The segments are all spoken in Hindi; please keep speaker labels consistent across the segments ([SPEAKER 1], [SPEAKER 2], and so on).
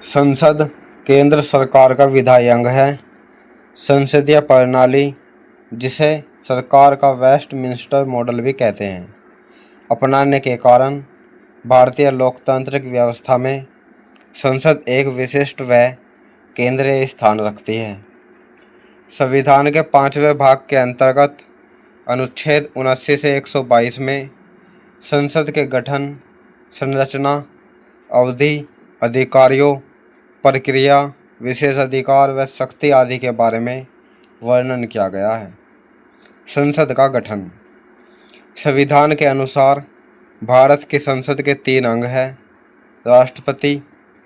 [SPEAKER 1] संसद केंद्र सरकार का विधायी अंग है। संसदीय प्रणाली, जिसे सरकार का वेस्टमिंस्टर मॉडल भी कहते हैं, अपनाने के कारण भारतीय लोकतांत्रिक व्यवस्था में संसद एक विशिष्ट व केंद्रीय स्थान रखती है। संविधान के 5वें भाग के अंतर्गत अनुच्छेद 79 से 122 में संसद के गठन, संरचना, अवधि, अधिकारियों, प्रक्रिया, विशेष अधिकार व शक्ति आदि के बारे में वर्णन किया गया है। संसद का गठन। संविधान के अनुसार भारत की संसद के 3 अंग हैं: राष्ट्रपति,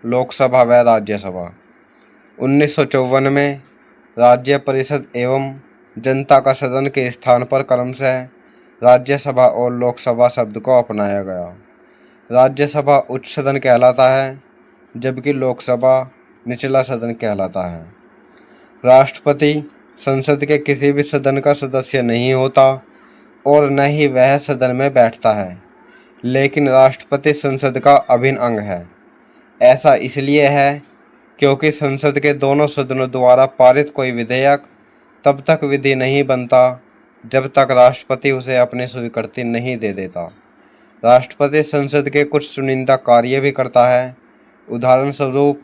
[SPEAKER 1] लोकसभा व राज्यसभा। 1954 में राज्य परिषद एवं जनता का सदन के स्थान पर क्रमशः राज्यसभा और लोकसभा शब्द को अपनाया गया। राज्यसभा उच्च सदन कहलाता है, जबकि लोकसभा निचला सदन कहलाता है। राष्ट्रपति संसद के किसी भी सदन का सदस्य नहीं होता और न ही वह सदन में बैठता है, लेकिन राष्ट्रपति संसद का अभिन्न अंग है। ऐसा इसलिए है क्योंकि संसद के दोनों सदनों द्वारा पारित कोई विधेयक तब तक विधि नहीं बनता जब तक राष्ट्रपति उसे अपनी स्वीकृति नहीं दे देता। राष्ट्रपति संसद के कुछ चुनिंदा कार्य भी करता है। उदाहरण स्वरूप,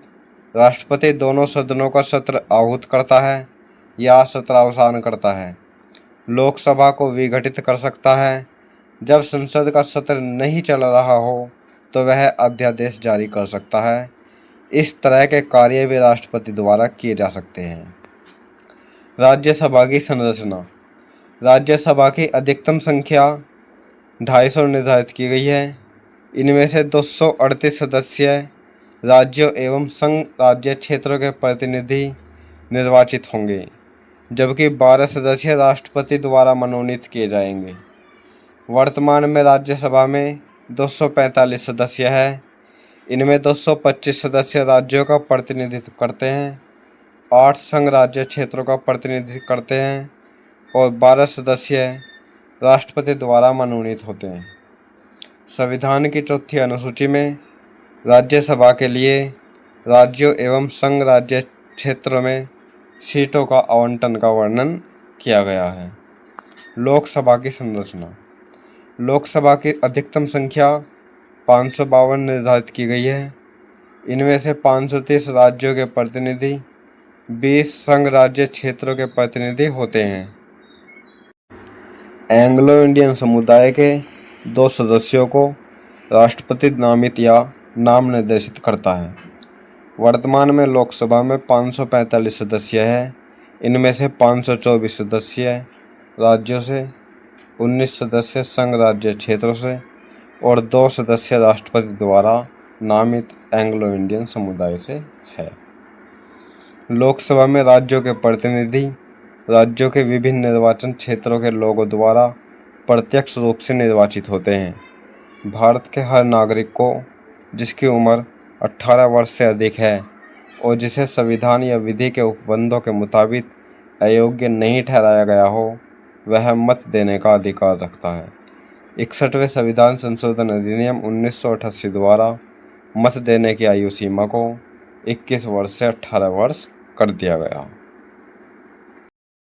[SPEAKER 1] राष्ट्रपति दोनों सदनों का सत्र आहूत करता है या सत्रावसान करता है। लोकसभा को विघटित कर सकता है। जब संसद का सत्र नहीं चल रहा हो तो वह अध्यादेश जारी कर सकता है। इस तरह के कार्य भी राष्ट्रपति द्वारा किए जा सकते हैं। राज्यसभा की संरचना। राज्यसभा की अधिकतम संख्या 250 निर्धारित की गई है। इनमें से 238 सदस्य राज्यों एवं संघ राज्य क्षेत्रों के प्रतिनिधि निर्वाचित होंगे, जबकि 12 सदस्य राष्ट्रपति द्वारा मनोनीत किए जाएंगे। वर्तमान में राज्यसभा में 245 सदस्य हैं। इनमें 225 सदस्य राज्यों का प्रतिनिधित्व करते हैं, 8 संघ राज्य क्षेत्रों का प्रतिनिधित्व करते हैं और 12 सदस्य राष्ट्रपति द्वारा मनोनीत होते हैं। संविधान की 4थी अनुसूची में राज्यसभा के लिए राज्यों एवं संघ राज्य क्षेत्रों में सीटों का आवंटन का वर्णन किया गया है। लोकसभा की संरचना। लोकसभा की अधिकतम संख्या 552 निर्धारित की गई है। इनमें से 530 राज्यों के प्रतिनिधि, 20 संघ राज्य क्षेत्रों के प्रतिनिधि होते हैं। एंग्लो इंडियन समुदाय के 2 सदस्यों को राष्ट्रपति नामित या नाम निर्देशित करता है। वर्तमान में लोकसभा में 545 सदस्य हैं। इनमें से 524 सदस्य राज्यों से, 19 सदस्य संघ राज्य क्षेत्रों से और 2 सदस्य राष्ट्रपति द्वारा नामित एंग्लो इंडियन समुदाय से है। लोकसभा में राज्यों के प्रतिनिधि राज्यों के विभिन्न निर्वाचन क्षेत्रों के लोगों द्वारा प्रत्यक्ष रूप से निर्वाचित होते हैं। भारत के हर नागरिक को जिसकी उम्र 18 वर्ष से अधिक है और जिसे संविधान या विधि के उपबंधों के मुताबिक अयोग्य नहीं ठहराया गया हो, वह मत देने का अधिकार रखता है। 61वें संविधान संशोधन अधिनियम 1988 द्वारा मत देने की आयु सीमा को 21 वर्ष से 18 वर्ष कर दिया गया।